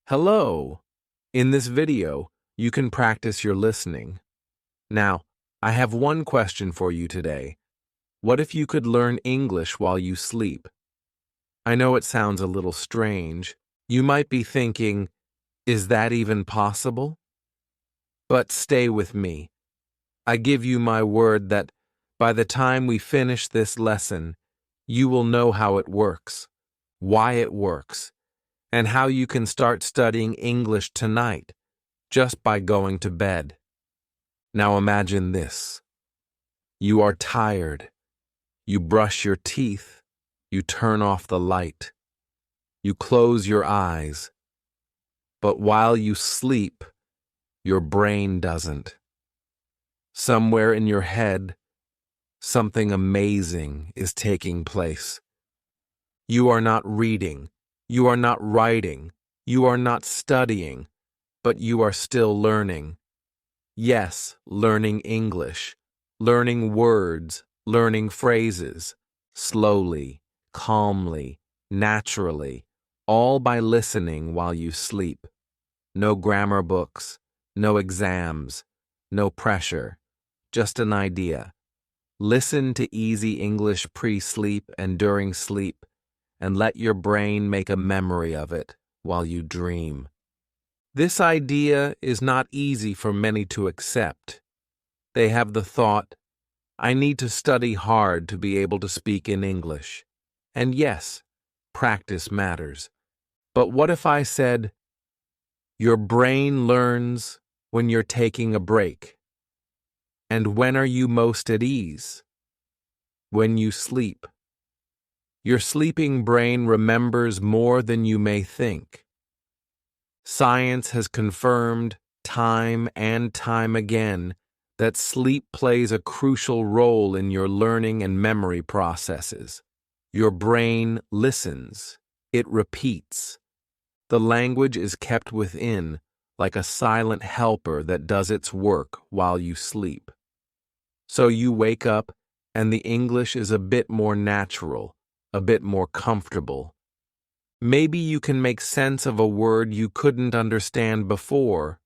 Hello! In this video, you can practice your listening. Now, I have one question for you today. What if you could learn English while you sleep? I know it sounds a little strange. You might be thinking, is that even possible? But stay with me. I give you my word that by the time we finish this lesson, you will know how it works, why it works, and how you can start studying English tonight just by going to bed. Now imagine this. You are tired. You brush your teeth. You turn off the light. You close your eyes. But while you sleep, your brain doesn't. Somewhere in your head, something amazing is taking place. You are not reading. You are not writing. You are not studying. But you are still learning. Yes, learning English, learning words, learning phrases, slowly, calmly, naturally, all by listening while you sleep. No grammar books, no exams, no pressure, just an idea. Listen to easy English pre-sleep and during sleep, and let your brain make a memory of it while you dream. This idea is not easy for many to accept. They have the thought, I need to study hard to be able to speak in English. And yes, practice matters. But what if I said, your brain learns when you're taking a break? And when are you most at ease? When you sleep. Your sleeping brain remembers more than you may think. Science has confirmed time and time again that sleep plays a crucial role in your learning and memory processes. Your brain listens. It repeats. The language is kept within, like a silent helper that does its work while you sleep. So you wake up, and the English is a bit more natural, a bit more comfortable. Maybe you can make sense of a word you couldn't understand before,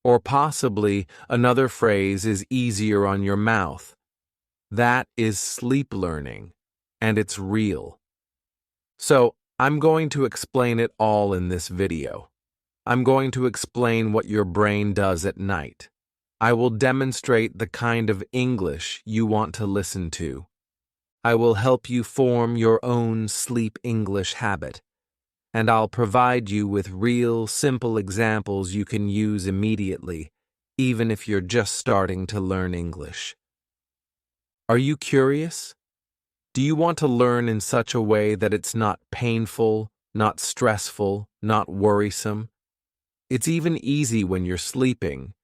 or possibly another phrase is easier on your mouth. That is sleep learning, and it's real. So, I'm going to explain it all in this video. I'm going to explain what your brain does at night. I will demonstrate the kind of English you want to listen to. I will help you form your own sleep English habit. And I'll provide you with real, simple examples you can use immediately, even if you're just starting to learn English. Are you curious? Do you want to learn in such a way that it's not painful, not stressful, not worrisome? It's even easy when you're sleeping.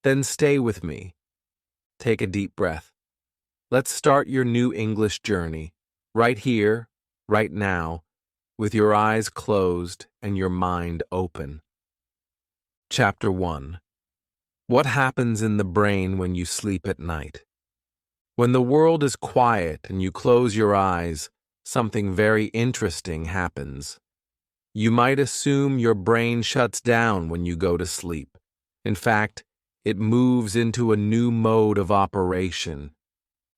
Then stay with me. Take a deep breath. Let's start your new English journey, right here, right now, with your eyes closed and your mind open. Chapter 1. What happens in the brain when you sleep at night? When the world is quiet and you close your eyes, something very interesting happens. You might assume your brain shuts down when you go to sleep. In fact, it moves into a new mode of operation.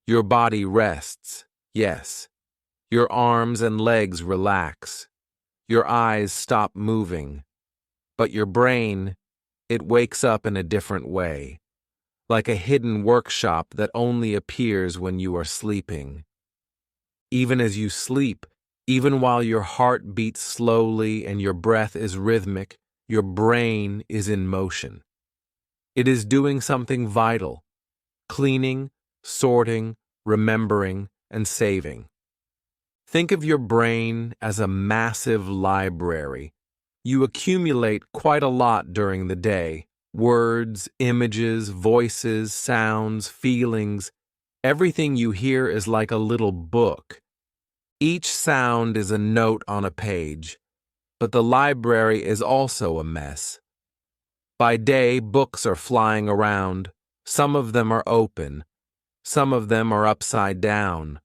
Your body rests, yes. Your arms and legs relax. Your eyes stop moving. But your brain, it wakes up in a different way, like a hidden workshop that only appears when you are sleeping. Even as you sleep, even while your heart beats slowly and your breath is rhythmic, your brain is in motion. It is doing something vital, cleaning, sorting, remembering, and saving. Think of your brain as a massive library. You accumulate quite a lot during the day. Words, images, voices, sounds, feelings. Everything you hear is like a little book. Each sound is a note on a page, but the library is also a mess. By day, books are flying around. Some of them are open. Some of them are upside down.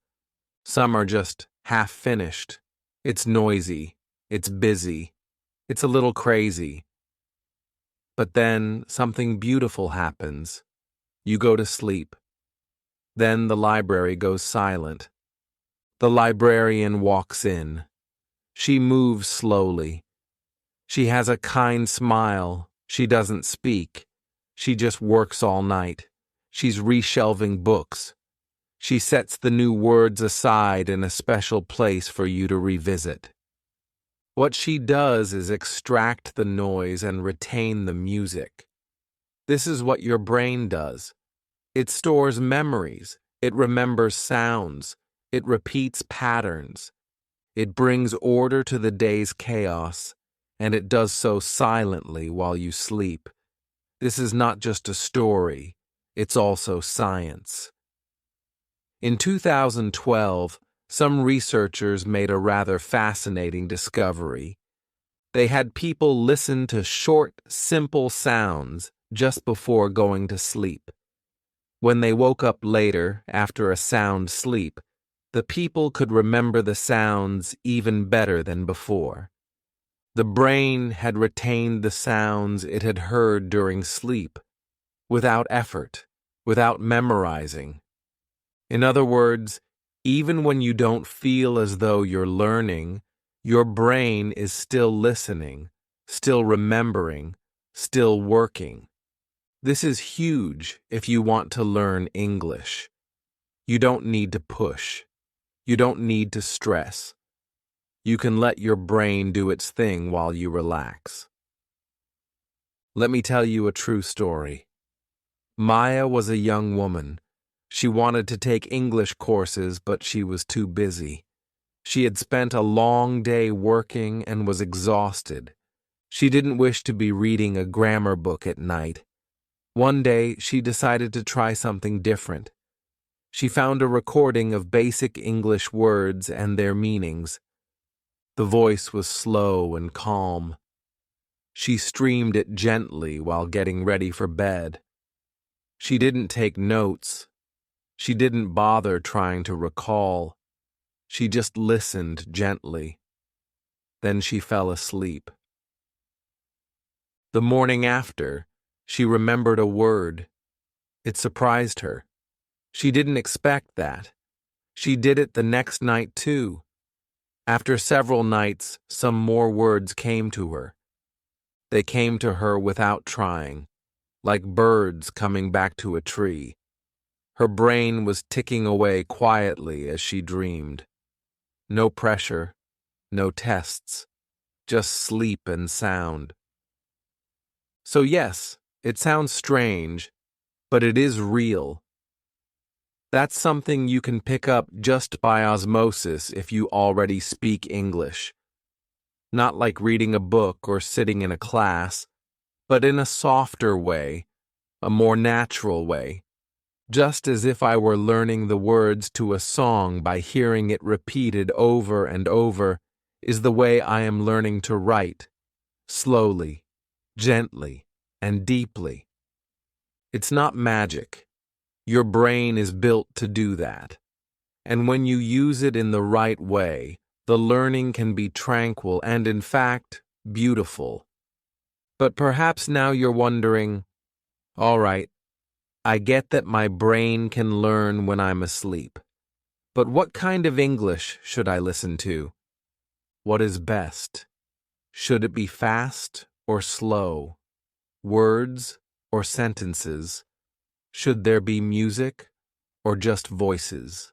Some are just half finished. It's noisy. It's busy. It's a little crazy. But then something beautiful happens. You go to sleep. Then the library goes silent. The librarian walks in. She moves slowly. She has a kind smile. She doesn't speak. She just works all night. She's reshelving books. She sets the new words aside in a special place for you to revisit. What she does is extract the noise and retain the music. This is what your brain does. It stores memories. It remembers sounds. It repeats patterns. It brings order to the day's chaos, and it does so silently while you sleep. This is not just a story. It's also science. In 2012, some researchers made a rather fascinating discovery. They had people listen to short, simple sounds just before going to sleep. When they woke up later, after a sound sleep, the people could remember the sounds even better than before. The brain had retained the sounds it had heard during sleep, without effort, without memorizing. In other words, even when you don't feel as though you're learning, your brain is still listening, still remembering, still working. This is huge if you want to learn English. You don't need to push. You don't need to stress. You can let your brain do its thing while you relax. Let me tell you a true story. Maya was a young woman. She wanted to take English courses, but she was too busy. She had spent a long day working and was exhausted. She didn't wish to be reading a grammar book at night. One day, she decided to try something different. She found a recording of basic English words and their meanings. The voice was slow and calm. She streamed it gently while getting ready for bed. She didn't take notes. She didn't bother trying to recall. She just listened gently. Then she fell asleep. The morning after, she remembered a word. It surprised her. She didn't expect that. She did it the next night too. After several nights, some more words came to her. They came to her without trying, like birds coming back to a tree. Her brain was ticking away quietly as she dreamed. No pressure, no tests, just sleep and sound. So yes, it sounds strange, but it is real. That's something you can pick up just by osmosis if you already speak English. Not like reading a book or sitting in a class, but in a softer way, a more natural way. Just as if I were learning the words to a song by hearing it repeated over and over, is the way I am learning to write, slowly, gently, and deeply. It's not magic. Your brain is built to do that. And when you use it in the right way, the learning can be tranquil and, in fact, beautiful. But perhaps now you're wondering, all right, I get that my brain can learn when I'm asleep. But what kind of English should I listen to? What is best? Should it be fast or slow? Words or sentences? Should there be music or just voices?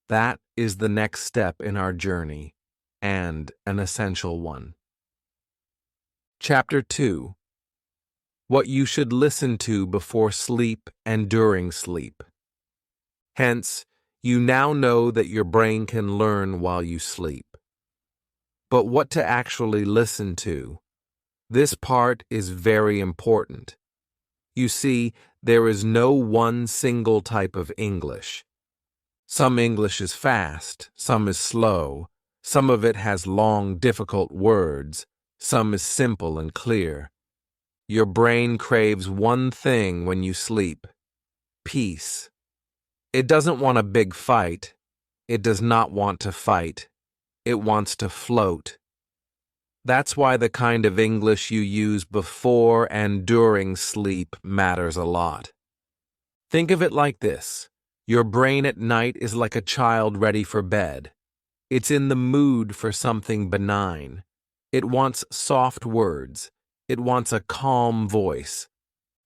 That is the next step in our journey, and an essential one. Chapter 2. What you should listen to before sleep and during sleep. Hence, you now know that your brain can learn while you sleep. But what to actually listen to? This part is very important. You see, there is no one single type of English. Some English is fast, some is slow, some of it has long, difficult words, some is simple and clear. Your brain craves one thing when you sleep: peace. It doesn't want a big fight. It does not want to fight. It wants to float. That's why the kind of English you use before and during sleep matters a lot. Think of it like this. Your brain at night is like a child ready for bed. It's in the mood for something benign. It wants soft words. It wants a calm voice.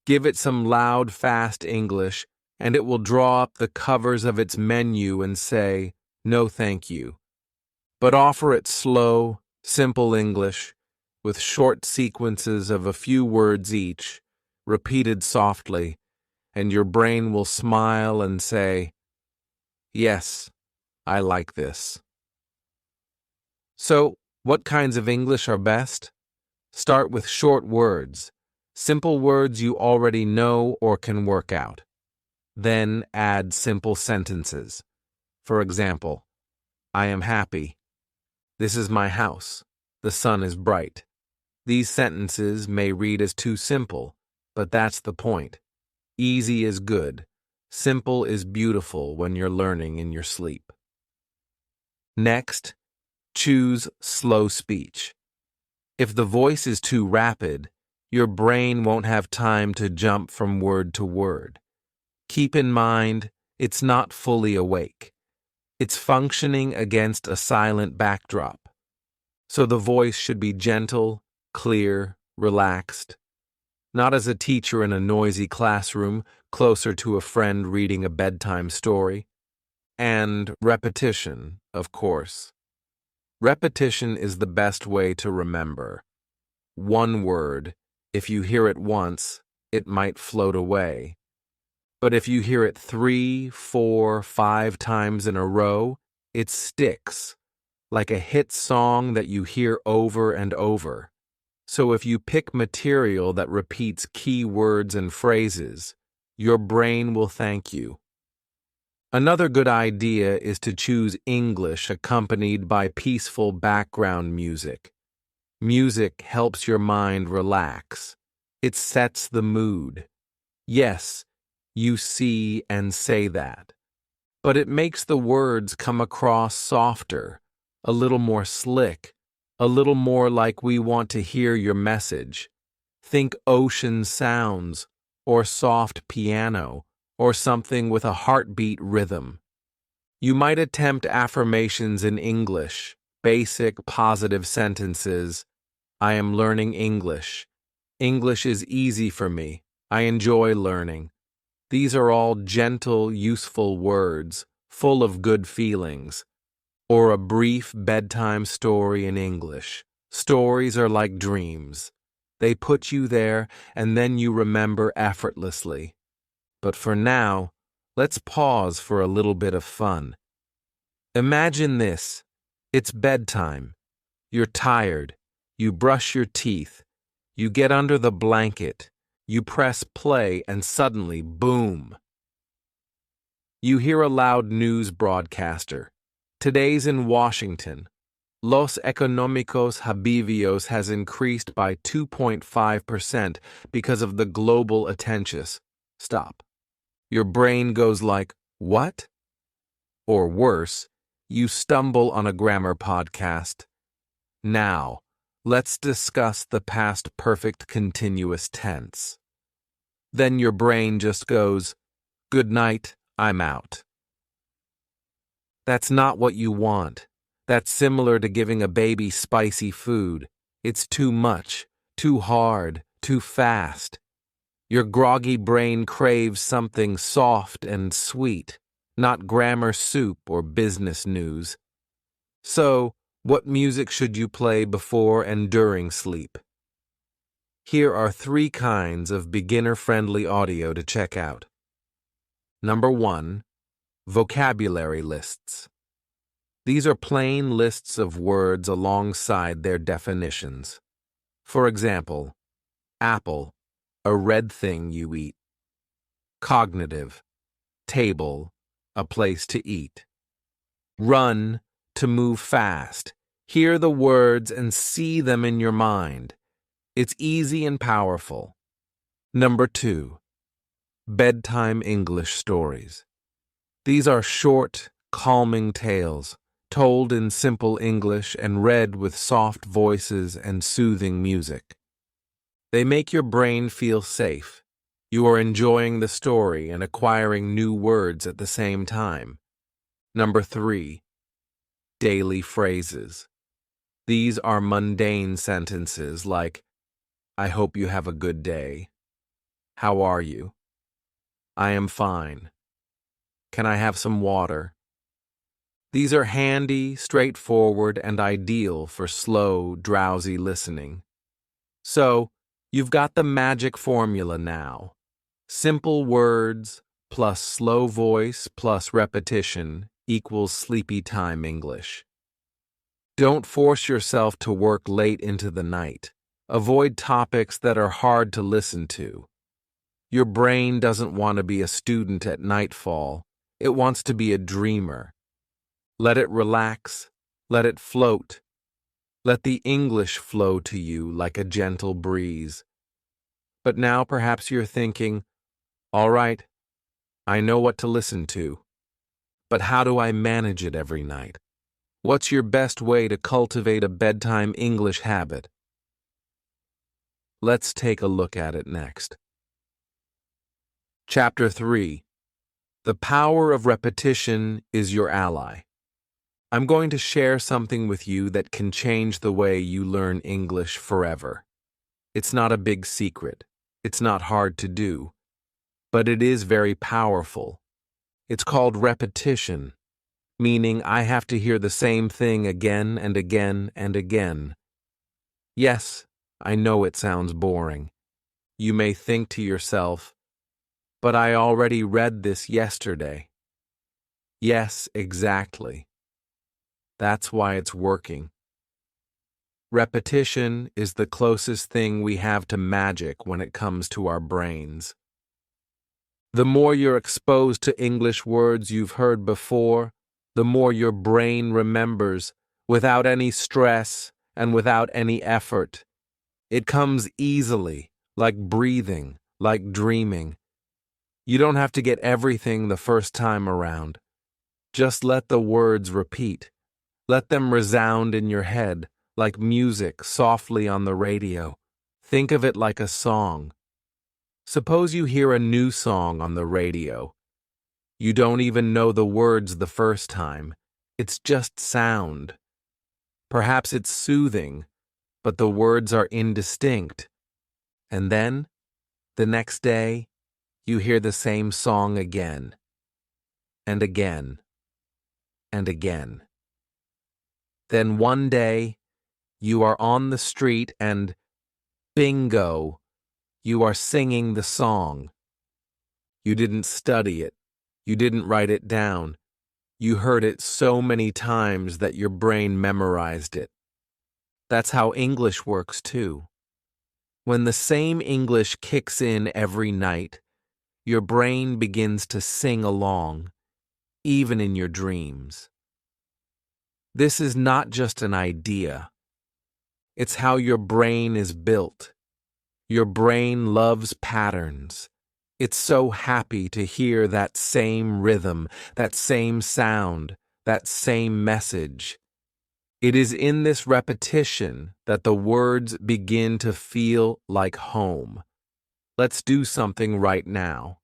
Give it some loud, fast English, and it will draw up the covers of its menu and say, "No, thank you." But offer it slow, simple English, with short sequences of a few words each, repeated softly, and your brain will smile and say, "Yes, I like this." So, what kinds of English are best? Start with short words, simple words you already know or can work out. Then add simple sentences. For example, I am happy. This is my house. The sun is bright. These sentences may read as too simple, but that's the point. Easy is good. Simple is beautiful when you're learning in your sleep. Next, choose slow speech. If the voice is too rapid, your brain won't have time to jump from word to word. Keep in mind, it's not fully awake. It's functioning against a silent backdrop. So the voice should be gentle, clear, relaxed. Not as a teacher in a noisy classroom, closer to a friend reading a bedtime story. And repetition, of course. Repetition is the best way to remember. One word, if you hear it once, it might float away. But if you hear it 3, 4, 5 times in a row, it sticks, like a hit song that you hear over and over. So if you pick material that repeats key words and phrases, your brain will thank you. Another good idea is to choose English accompanied by peaceful background music. Music helps your mind relax. It sets the mood. Yes, you see and say that. But it makes the words come across softer, a little more slick, a little more like we want to hear your message. Think ocean sounds, or soft piano, or something with a heartbeat rhythm. You might attempt affirmations in English, basic positive sentences. I am learning English. English is easy for me. I enjoy learning. These are all gentle, useful words, full of good feelings. Or a brief bedtime story in English. Stories are like dreams. They put you there, and then you remember effortlessly. But for now, let's pause for a little bit of fun. Imagine this. It's bedtime. You're tired. You brush your teeth. You get under the blanket. You press play, and suddenly, boom! You hear a loud news broadcaster. Today's in Washington. Los económicos habibios has increased by 2.5% because of the global attention. Stop. Your brain goes like, what? Or worse, you stumble on a grammar podcast. Now, let's discuss the past perfect continuous tense. Then your brain just goes, good night, I'm out. That's not what you want. That's similar to giving a baby spicy food. It's too much, too hard, too fast. Your groggy brain craves something soft and sweet, not grammar soup or business news. So, what music should you play before and during sleep? Here are 3 kinds of beginner-friendly audio to check out. Number 1. Vocabulary lists. These are plain lists of words alongside their definitions. For example, apple, a red thing you eat. Cognitive, table, a place to eat. Run, to move fast. Hear the words and see them in your mind. It's easy and powerful. Number 2. Bedtime English stories. These are short, calming tales. told in simple English and read with soft voices and soothing music. They make your brain feel safe. You are enjoying the story and acquiring new words at the same time. Number 3, daily phrases. These are mundane sentences like, I hope you have a good day. How are you? I am fine. Can I have some water? These are handy, straightforward, and ideal for slow, drowsy listening. So, you've got the magic formula now. Simple words plus slow voice plus repetition equals sleepy time English. Don't force yourself to work late into the night. Avoid topics that are hard to listen to. Your brain doesn't want to be a student at nightfall. It wants to be a dreamer. Let it relax. Let it float. Let the English flow to you like a gentle breeze. But now perhaps you're thinking, all right, I know what to listen to. But how do I manage it every night? What's your best way to cultivate a bedtime English habit? Let's take a look at it next. Chapter 3. The power of repetition is your ally. I'm going to share something with you that can change the way you learn English forever. It's not a big secret. It's not hard to do. But it is very powerful. It's called repetition, meaning I have to hear the same thing again and again and again. Yes, I know it sounds boring. You may think to yourself, but I already read this yesterday. Yes, exactly. That's why it's working. Repetition is the closest thing we have to magic when it comes to our brains. The more you're exposed to English words you've heard before, the more your brain remembers, without any stress and without any effort. It comes easily, like breathing, like dreaming. You don't have to get everything the first time around. Just let the words repeat. Let them resound in your head, like music softly on the radio. Think of it like a song. Suppose you hear a new song on the radio. You don't even know the words the first time. It's just sound. Perhaps it's soothing, but the words are indistinct. And then, the next day, you hear the same song again, and again, and again. Then one day, you are on the street and, bingo, you are singing the song. You didn't study it. You didn't write it down. You heard it so many times that your brain memorized it. That's how English works too. When the same English kicks in every night, your brain begins to sing along, even in your dreams. This is not just an idea. It's how your brain is built. Your brain loves patterns. It's so happy to hear that same rhythm, that same sound, that same message. It is in this repetition that the words begin to feel like home. Let's do something right now.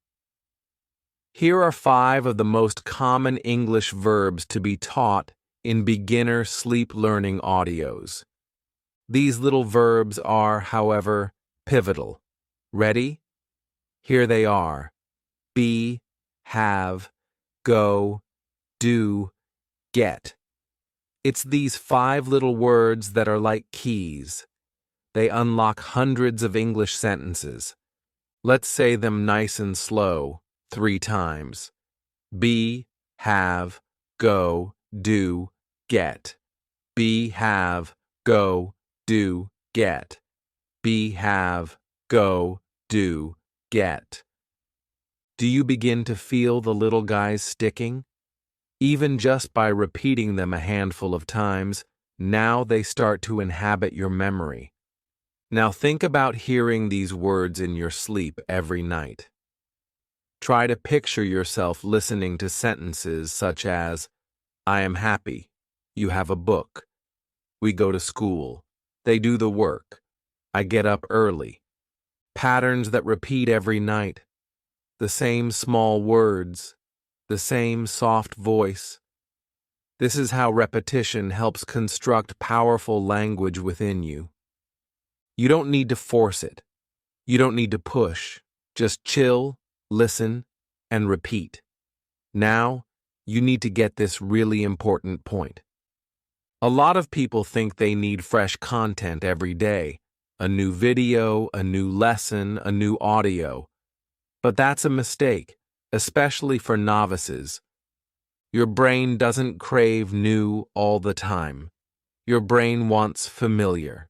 Here are 5 of the most common English verbs to be taught in beginner sleep learning audios. These little verbs are, however, pivotal. Ready? Here they are. Be, have, go, do, get. It's these 5 little words that are like keys. They unlock hundreds of English sentences. Let's say them nice and slow, 3 times. Be, have, go, do, get. Be, have, go, do, get. Be, have, go, do, get. Do you begin to feel the little guys sticking? Even just by repeating them a handful of times, now they start to inhabit your memory. Now think about hearing these words in your sleep every night. Try to picture yourself listening to sentences such as, I am happy, You have a book. We go to school. They do the work. I get up early. Patterns that repeat every night. The same small words. The same soft voice. This is how repetition helps construct powerful language within you. You don't need to force it. You don't need to push. Just chill, listen, and repeat. Now, you need to get this really important point. A lot of people think they need fresh content every day. A new video, a new lesson, a new audio. But that's a mistake, especially for novices. Your brain doesn't crave new all the time. Your brain wants familiar.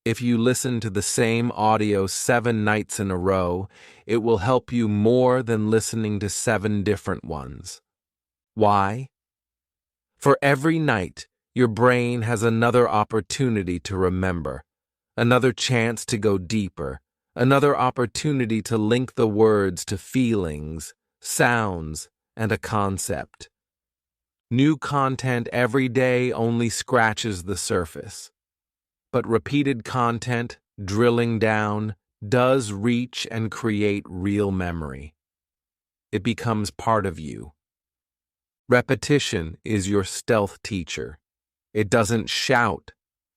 If you listen to the same audio 7 nights in a row, it will help you more than listening to 7 different ones. Why? For every night, your brain has another opportunity to remember, another chance to go deeper, another opportunity to link the words to feelings, sounds, and a concept. New content every day only scratches the surface. But repeated content, drilling down, does reach and create real memory. It becomes part of you. Repetition is your stealth teacher. It doesn't shout.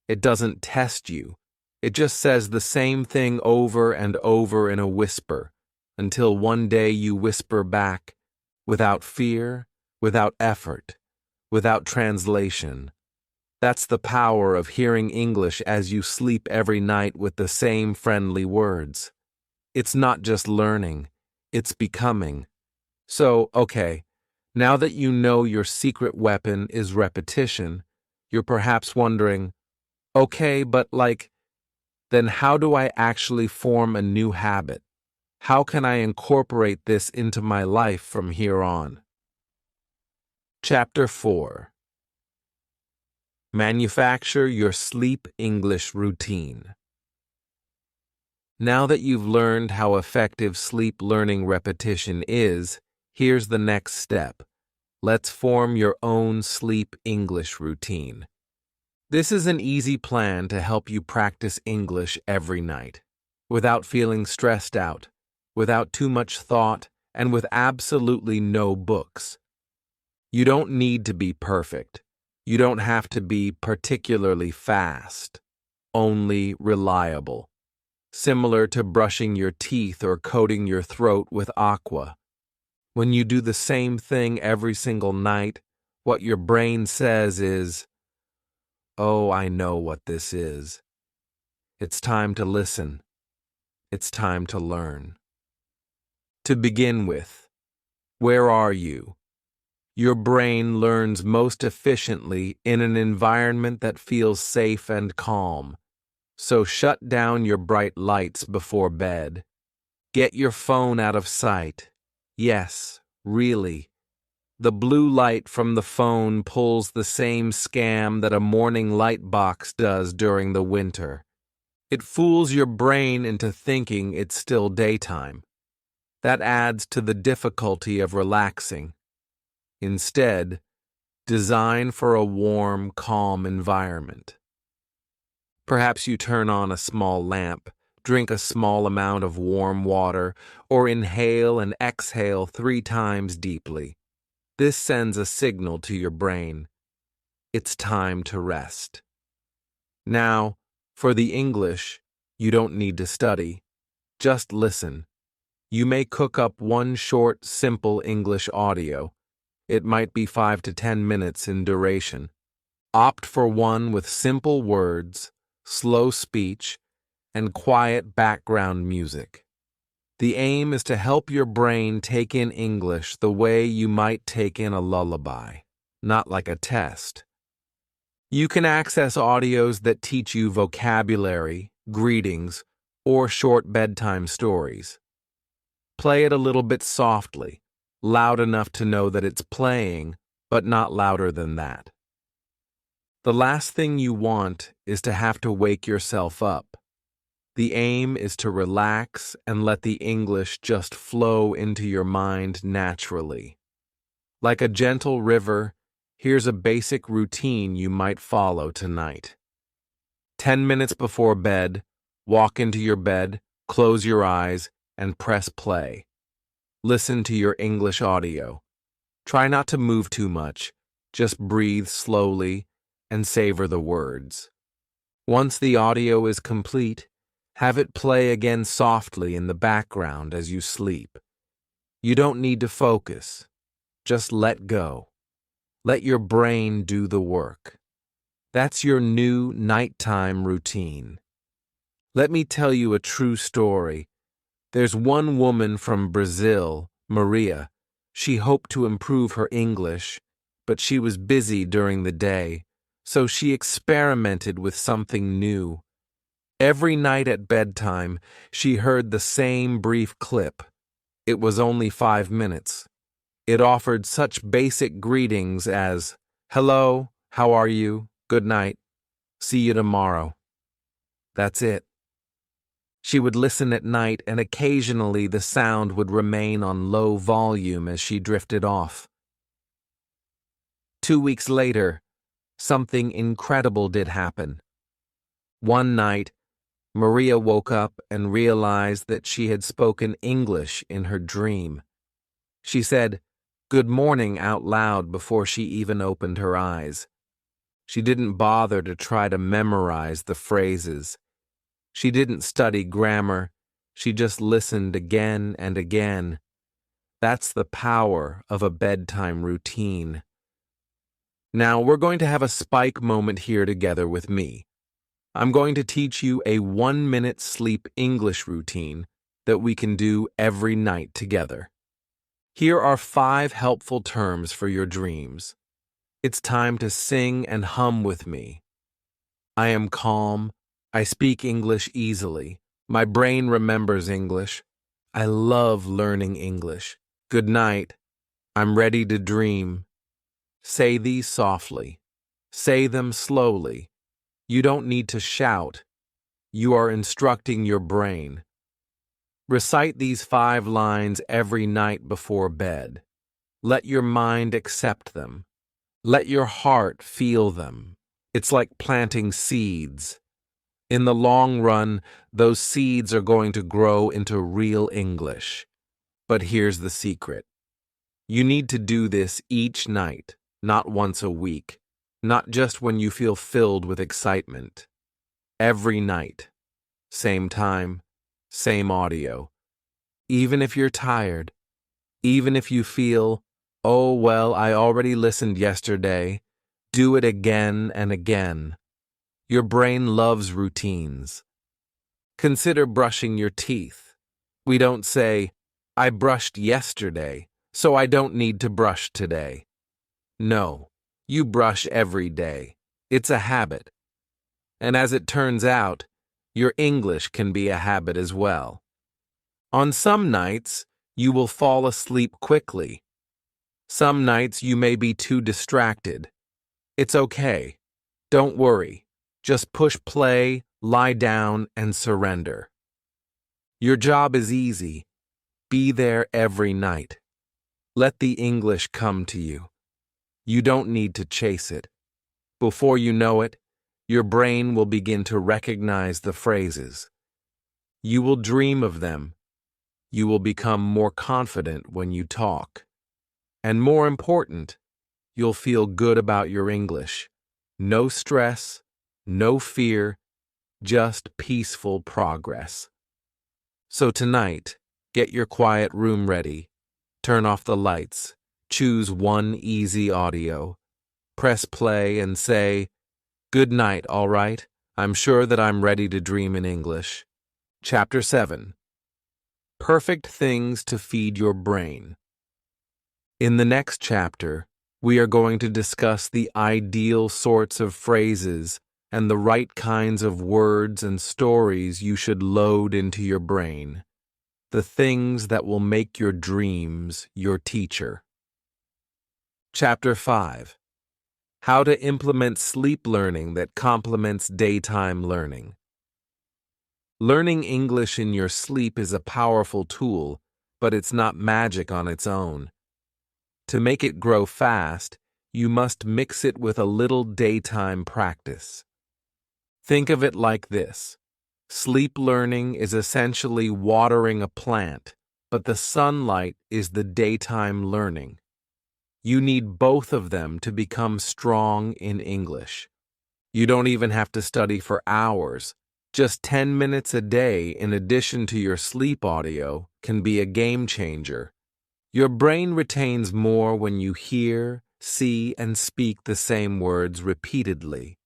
It doesn't test you. It just says the same thing over and over in a whisper, until one day you whisper back, without fear, without effort, without translation. That's the power of hearing English as you sleep every night with the same friendly words. It's not just learning, it's becoming. So, okay, now that you know your secret weapon is repetition, you're perhaps wondering, okay, but then how do I actually form a new habit? How can I incorporate this into my life from here on? Chapter 4. Manufacture your sleep English routine. Now that you've learned how effective sleep learning repetition is, here's the next step. Let's form your own sleep English routine. This is an easy plan to help you practice English every night, without feeling stressed out, without too much thought, and with absolutely no books. You don't need to be perfect. You don't have to be particularly fast, only reliable. Similar to brushing your teeth or coating your throat with aqua. When you do the same thing every single night, what your brain says is, "Oh, I know what this is. It's time to listen. It's time to learn." To begin with, where are you? Your brain learns most efficiently in an environment that feels safe and calm. So shut down your bright lights before bed. Get your phone out of sight. Yes, really. The blue light from the phone pulls the same scam that a morning light box does during the winter. It fools your brain into thinking it's still daytime. That adds to the difficulty of relaxing. Instead, design for a warm, calm environment. Perhaps you turn on a small lamp, drink a small amount of warm water, or inhale and exhale 3 times deeply. This sends a signal to your brain. It's time to rest. Now, for the English, you don't need to study. Just listen. You may cook up one short, simple English audio. It might be 5 to 10 minutes in duration. Opt for one with simple words, slow speech, and quiet background music. The aim is to help your brain take in English the way you might take in a lullaby, not like a test. You can access audios that teach you vocabulary, greetings, or short bedtime stories. Play it a little bit softly, loud enough to know that it's playing, but not louder than that. The last thing you want is to have to wake yourself up. The aim is to relax and let the English just flow into your mind naturally. Like a gentle river, Here's a basic routine you might follow tonight. 10 minutes before bed, walk into your bed, close your eyes, and press play. Listen to your English audio. Try not to move too much. Just breathe slowly and savor the words. Once the audio is complete, have it play again softly in the background as you sleep. You don't need to focus. Just let go. Let your brain do the work. That's your new nighttime routine. Let me tell you a true story. There's one woman from Brazil, Maria. She hoped to improve her English, but she was busy during the day, so she experimented with something new. Every night at bedtime, she heard the same brief clip. It was only 5 minutes. It offered such basic greetings as, "Hello, how are you? Good night. See you tomorrow." That's it. She would listen at night, and occasionally the sound would remain on low volume as she drifted off. 2 weeks later, something incredible did happen. One night, Maria woke up and realized that she had spoken English in her dream. She said, "Good morning" out loud before she even opened her eyes. She didn't bother to try to memorize the phrases. She didn't study grammar. She just listened again and again. That's the power of a bedtime routine. Now we're going to have a spike moment here together with me. I'm going to teach you a 1-minute sleep English routine that we can do every night together. Here are 5 helpful terms for your dreams. It's time to sing and hum with me. I am calm. I speak English easily. My brain remembers English. I love learning English. Good night. I'm ready to dream. Say these softly. Say them slowly. You don't need to shout. You are instructing your brain. Recite these 5 lines every night before bed. Let your mind accept them. Let your heart feel them. It's like planting seeds. In the long run, those seeds are going to grow into real English. But here's the secret. You need to do this each night, not once a week, not just when you feel filled with excitement. Every night. Same time, same audio. Even if you're tired, even if you feel, "Oh, well, I already listened yesterday," do it again and again. Your brain loves routines. Consider brushing your teeth. We don't say, "I brushed yesterday, so I don't need to brush today." No, you brush every day. It's a habit. And as it turns out, your English can be a habit as well. On some nights, you will fall asleep quickly. Some nights you may be too distracted. It's okay. Don't worry. Just push play, lie down, and surrender. Your job is easy. Be there every night. Let the English come to you. You don't need to chase it. Before you know it, your brain will begin to recognize the phrases. You will dream of them. You will become more confident when you talk. And more important, you'll feel good about your English. No stress, no fear, just peaceful progress. So tonight, get your quiet room ready. Turn off the lights. Choose one easy audio. Press play and say, "Good night, all right? I'm sure that I'm ready to dream in English." Chapter 7. Perfect things to feed your brain. In the next chapter, we are going to discuss the ideal sorts of phrases and the right kinds of words and stories you should load into your brain. The things that will make your dreams your teacher. Chapter 5. How to implement sleep learning that complements daytime learning. Learning English in your sleep is a powerful tool, but it's not magic on its own. To make it grow fast, you must mix it with a little daytime practice. Think of it like this. Sleep learning is essentially watering a plant, but the sunlight is the daytime learning. You need both of them to become strong in English. You don't even have to study for hours. Just 10 minutes a day in addition to your sleep audio can be a game changer. Your brain retains more when you hear, see, and speak the same words repeatedly.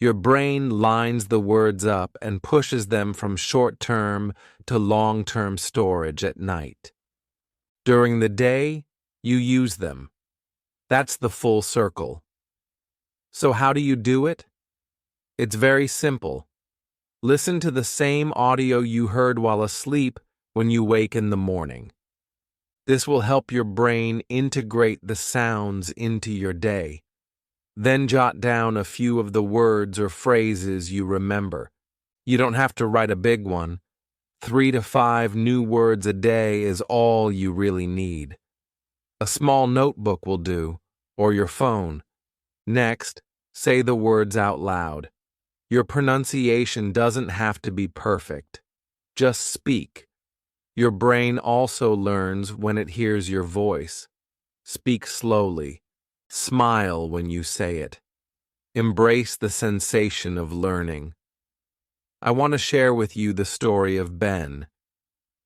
Your brain lines the words up and pushes them from short-term to long-term storage at night. During the day, you use them. That's the full circle. So how do you do it? It's very simple. Listen to the same audio you heard while asleep when you wake in the morning. This will help your brain integrate the sounds into your day. Then jot down a few of the words or phrases you remember. You don't have to write a big one. 3 to 5 new words a day is all you really need. A small notebook will do, or your phone. Next, say the words out loud. Your pronunciation doesn't have to be perfect. Just speak. Your brain also learns when it hears your voice. Speak slowly. Smile when you say it. Embrace the sensation of learning. I want to share with you the story of Ben.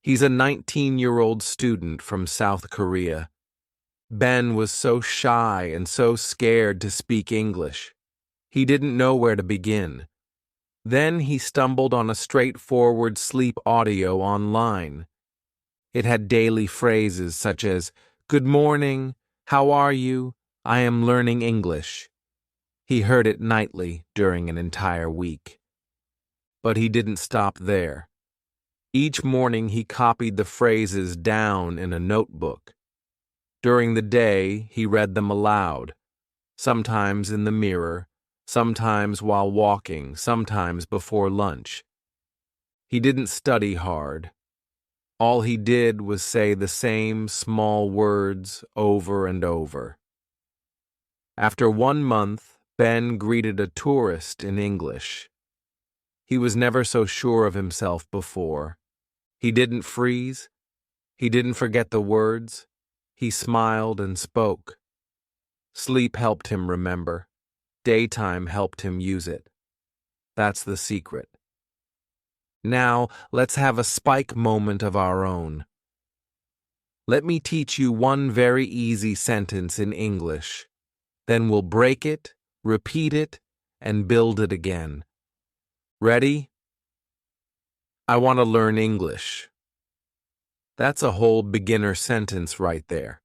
He's a 19-year-old student from South Korea. Ben was so shy and so scared to speak English. He didn't know where to begin. Then he stumbled on a straightforward sleep audio online. It had daily phrases such as, "Good morning, how are you? I am learning English." He heard it nightly during an entire week. But he didn't stop there. Each morning he copied the phrases down in a notebook. During the day, he read them aloud, sometimes in the mirror, sometimes while walking, sometimes before lunch. He didn't study hard. All he did was say the same small words over and over. After 1 month, Ben greeted a tourist in English. He was never so sure of himself before. He didn't freeze. He didn't forget the words. He smiled and spoke. Sleep helped him remember. Daytime helped him use it. That's the secret. Now, let's have a spike moment of our own. Let me teach you one very easy sentence in English. Then we'll break it, repeat it, and build it again. Ready? I want to learn English. That's a whole beginner sentence right there.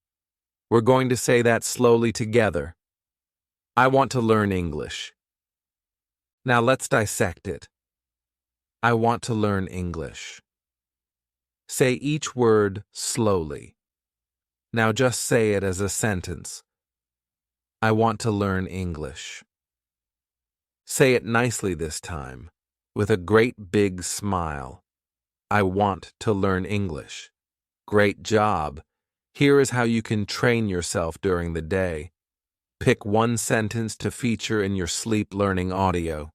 We're going to say that slowly together. I want to learn English. Now let's dissect it. I want to learn English. Say each word slowly. Now just say it as a sentence. I want to learn English. Say it nicely this time, with a great big smile. I want to learn English. Great job. Here is how you can train yourself during the day. Pick one sentence to feature in your sleep learning audio.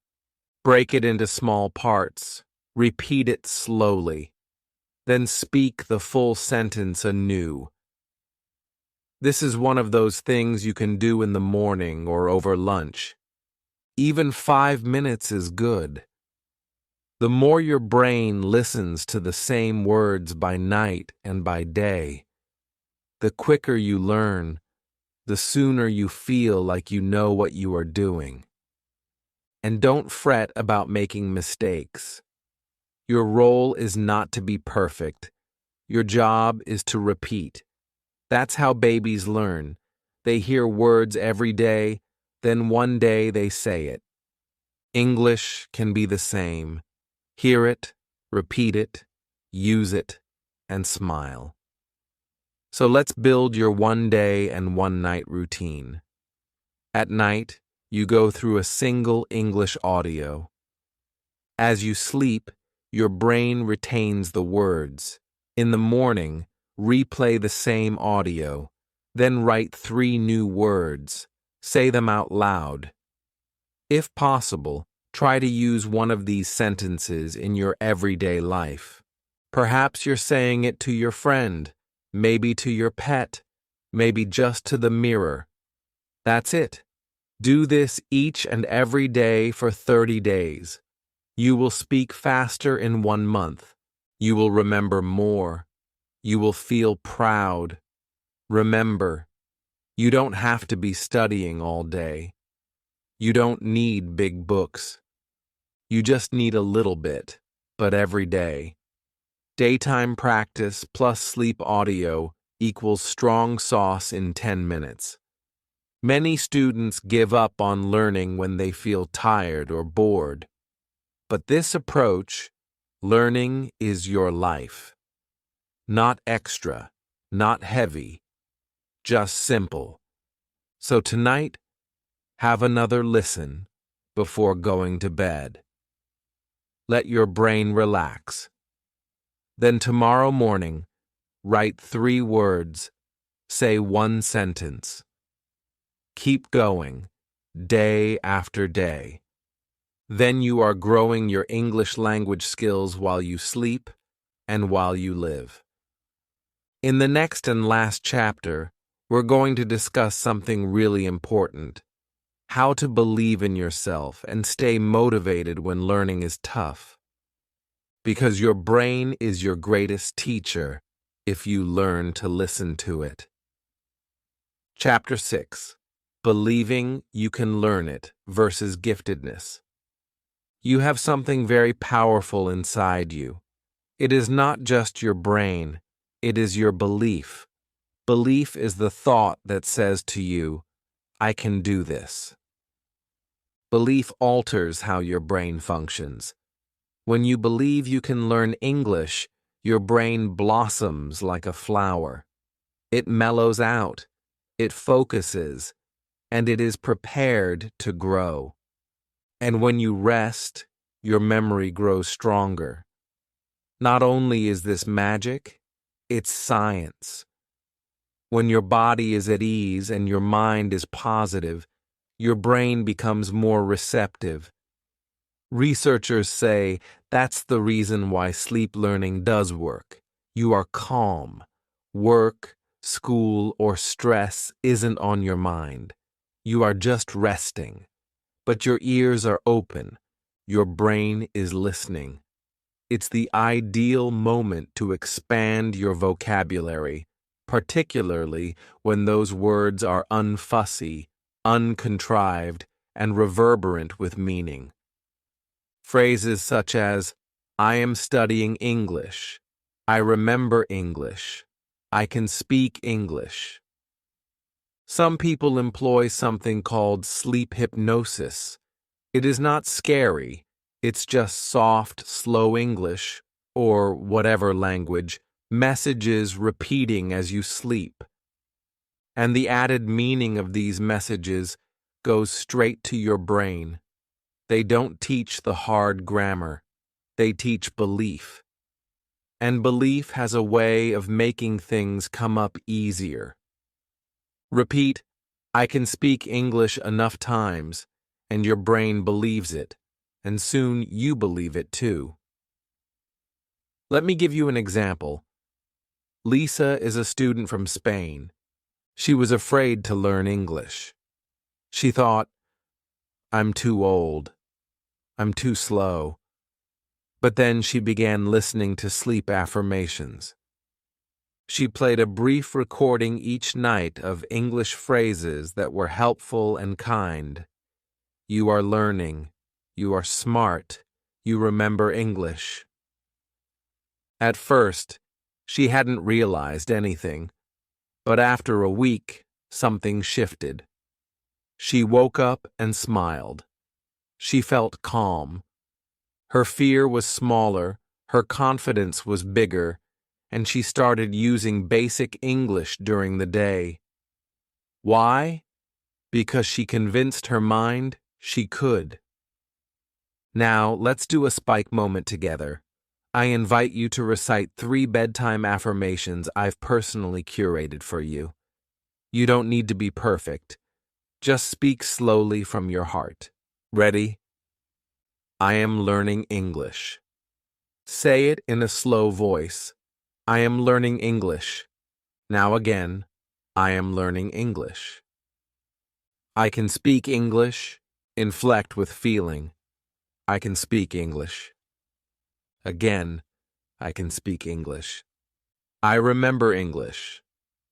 Break it into small parts. Repeat it slowly. Then speak the full sentence anew. This is one of those things you can do in the morning or over lunch. Even 5 minutes is good. The more your brain listens to the same words by night and by day, the quicker you learn, the sooner you feel like you know what you are doing. And don't fret about making mistakes. Your role is not to be perfect. Your job is to repeat. That's how babies learn. They hear words every day, then one day they say it. English can be the same. Hear it, repeat it, use it, and smile. So let's build your 1 day and 1 night routine. At night, you go through a single English audio. As you sleep, your brain retains the words. In the morning, replay the same audio, then write 3 new words. Say them out loud. If possible, try to use one of these sentences in your everyday life. Perhaps you're saying it to your friend, maybe to your pet, maybe just to the mirror. That's it. Do this each and every day for 30 days. You will speak faster in 1 month. You will remember more. You will feel proud. Remember, you don't have to be studying all day. You don't need big books. You just need a little bit, but every day. Daytime practice plus sleep audio equals strong sauce in 10 minutes. Many students give up on learning when they feel tired or bored. But this approach, learning is your life. Not extra, not heavy, just simple. So tonight, have another listen before going to bed. Let your brain relax. Then tomorrow morning, write 3 words, say 1 sentence. Keep going, day after day. Then you are growing your English language skills while you sleep and while you live. In the next and last chapter, we're going to discuss something really important: how to believe in yourself and stay motivated when learning is tough. Because your brain is your greatest teacher if you learn to listen to it. Chapter 6: Believing you can learn it versus giftedness. You have something very powerful inside you. It is not just your brain, it is your belief. Belief is the thought that says to you, I can do this. Belief alters how your brain functions. When you believe you can learn English, your brain blossoms like a flower. It mellows out, it focuses, and it is prepared to grow. And when you rest, your memory grows stronger. Not only is this magic, it's science. When your body is at ease and your mind is positive, your brain becomes more receptive. Researchers say that's the reason why sleep learning does work. You are calm. Work, school, or stress isn't on your mind. You are just resting. But your ears are open. Your brain is listening. It's the ideal moment to expand your vocabulary, particularly when those words are unfussy, uncontrived, and reverberant with meaning. Phrases such as, I am studying English, I remember English, I can speak English. Some people employ something called sleep hypnosis. It is not scary, it's just soft, slow English, or whatever language, messages repeating as you sleep. And the added meaning of these messages goes straight to your brain. They don't teach the hard grammar. They teach belief. And belief has a way of making things come up easier. Repeat, I can speak English enough times, and your brain believes it, and soon you believe it too. Let me give you an example. Lisa is a student from Spain. She was afraid to learn English. She thought, I'm too old. I'm too slow. But then she began listening to sleep affirmations. She played a brief recording each night of English phrases that were helpful and kind. You are learning. You are smart. You remember English. At first, she hadn't realized anything, but after a week, something shifted. She woke up and smiled. She felt calm. Her fear was smaller, her confidence was bigger, and she started using basic English during the day. Why? Because she convinced her mind she could. Now, let's do a spike moment together. I invite you to recite 3 bedtime affirmations I've personally curated for you. You don't need to be perfect. Just speak slowly from your heart. Ready? I am learning English. Say it in a slow voice. I am learning English. Now again, I am learning English. I can speak English. Inflect with feeling. I can speak English. Again, I can speak English. I remember English.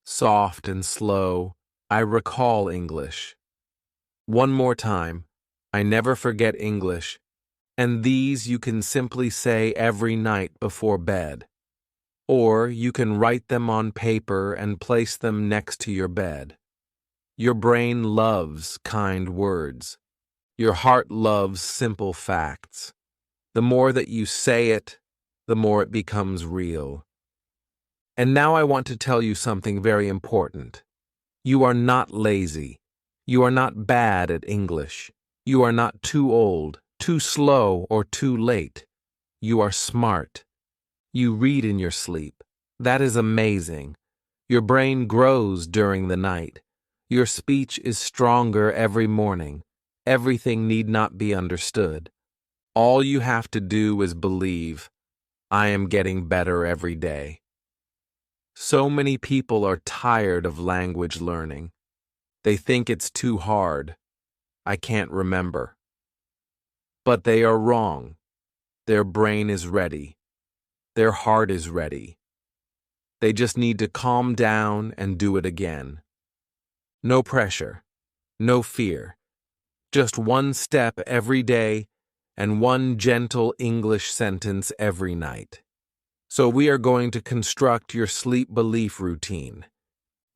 Soft and slow, I recall English. One more time, I never forget English, and these you can simply say every night before bed. Or you can write them on paper and place them next to your bed. Your brain loves kind words. Your heart loves simple facts. The more that you say it, the more it becomes real. And now I want to tell you something very important. You are not lazy. You are not bad at English. You are not too old, too slow, or too late. You are smart. You read in your sleep. That is amazing. Your brain grows during the night. Your speech is stronger every morning. Everything need not be understood. All you have to do is believe. I am getting better every day. So many people are tired of language learning. They think it's too hard. I can't remember. But they are wrong. Their brain is ready. Their heart is ready. They just need to calm down and do it again. No pressure. No fear. Just one step every day and one gentle English sentence every night. So we are going to construct your sleep belief routine.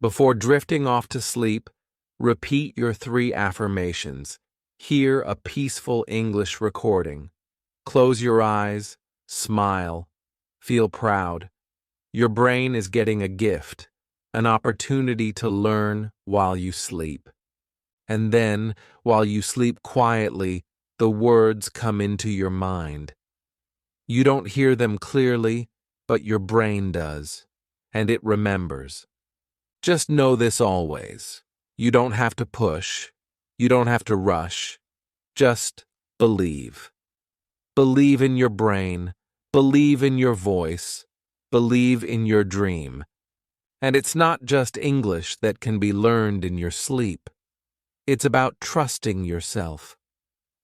Before drifting off to sleep, repeat your 3 affirmations. Hear a peaceful English recording. Close your eyes, smile, feel proud. Your brain is getting a gift, an opportunity to learn while you sleep. And then, while you sleep quietly, the words come into your mind. You don't hear them clearly, but your brain does, and it remembers. Just know this always. You don't have to push. You don't have to rush. Just believe. Believe in your brain. Believe in your voice. Believe in your dream. And it's not just English that can be learned in your sleep. It's about trusting yourself.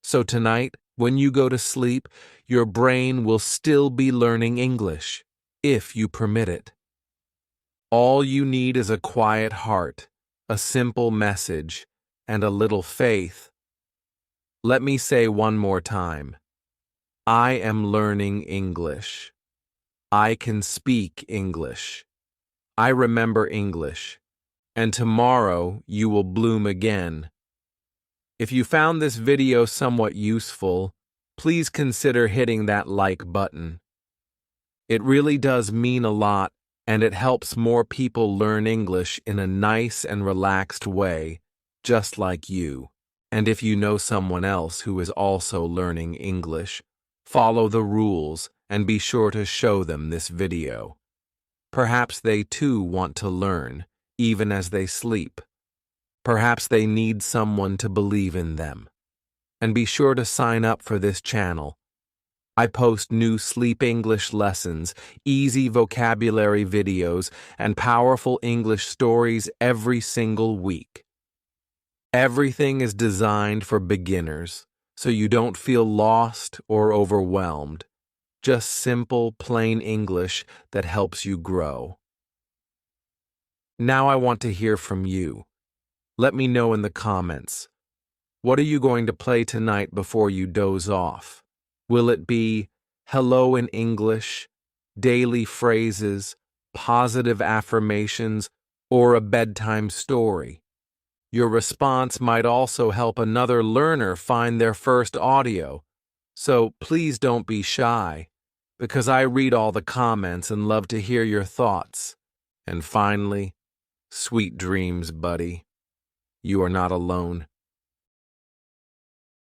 So tonight, when you go to sleep, your brain will still be learning English, if you permit it. All you need is a quiet heart, a simple message, and a little faith. Let me say one more time. I am learning English. I can speak English. I remember English. And tomorrow you will bloom again. If you found this video somewhat useful, please consider hitting that like button. It really does mean a lot, and it helps more people learn English in a nice and relaxed way, just like you. And if you know someone else who is also learning English, follow the rules and be sure to show them this video. Perhaps they too want to learn, even as they sleep. Perhaps they need someone to believe in them. And be sure to sign up for this channel. I post new sleep English lessons, easy vocabulary videos, and powerful English stories every single week. Everything is designed for beginners, so you don't feel lost or overwhelmed. Just simple, plain English that helps you grow. Now I want to hear from you. Let me know in the comments. What are you going to play tonight before you doze off? Will it be hello in English, daily phrases, positive affirmations, or a bedtime story? Your response might also help another learner find their first audio, so please don't be shy, because I read all the comments and love to hear your thoughts. And finally, sweet dreams, buddy. You are not alone.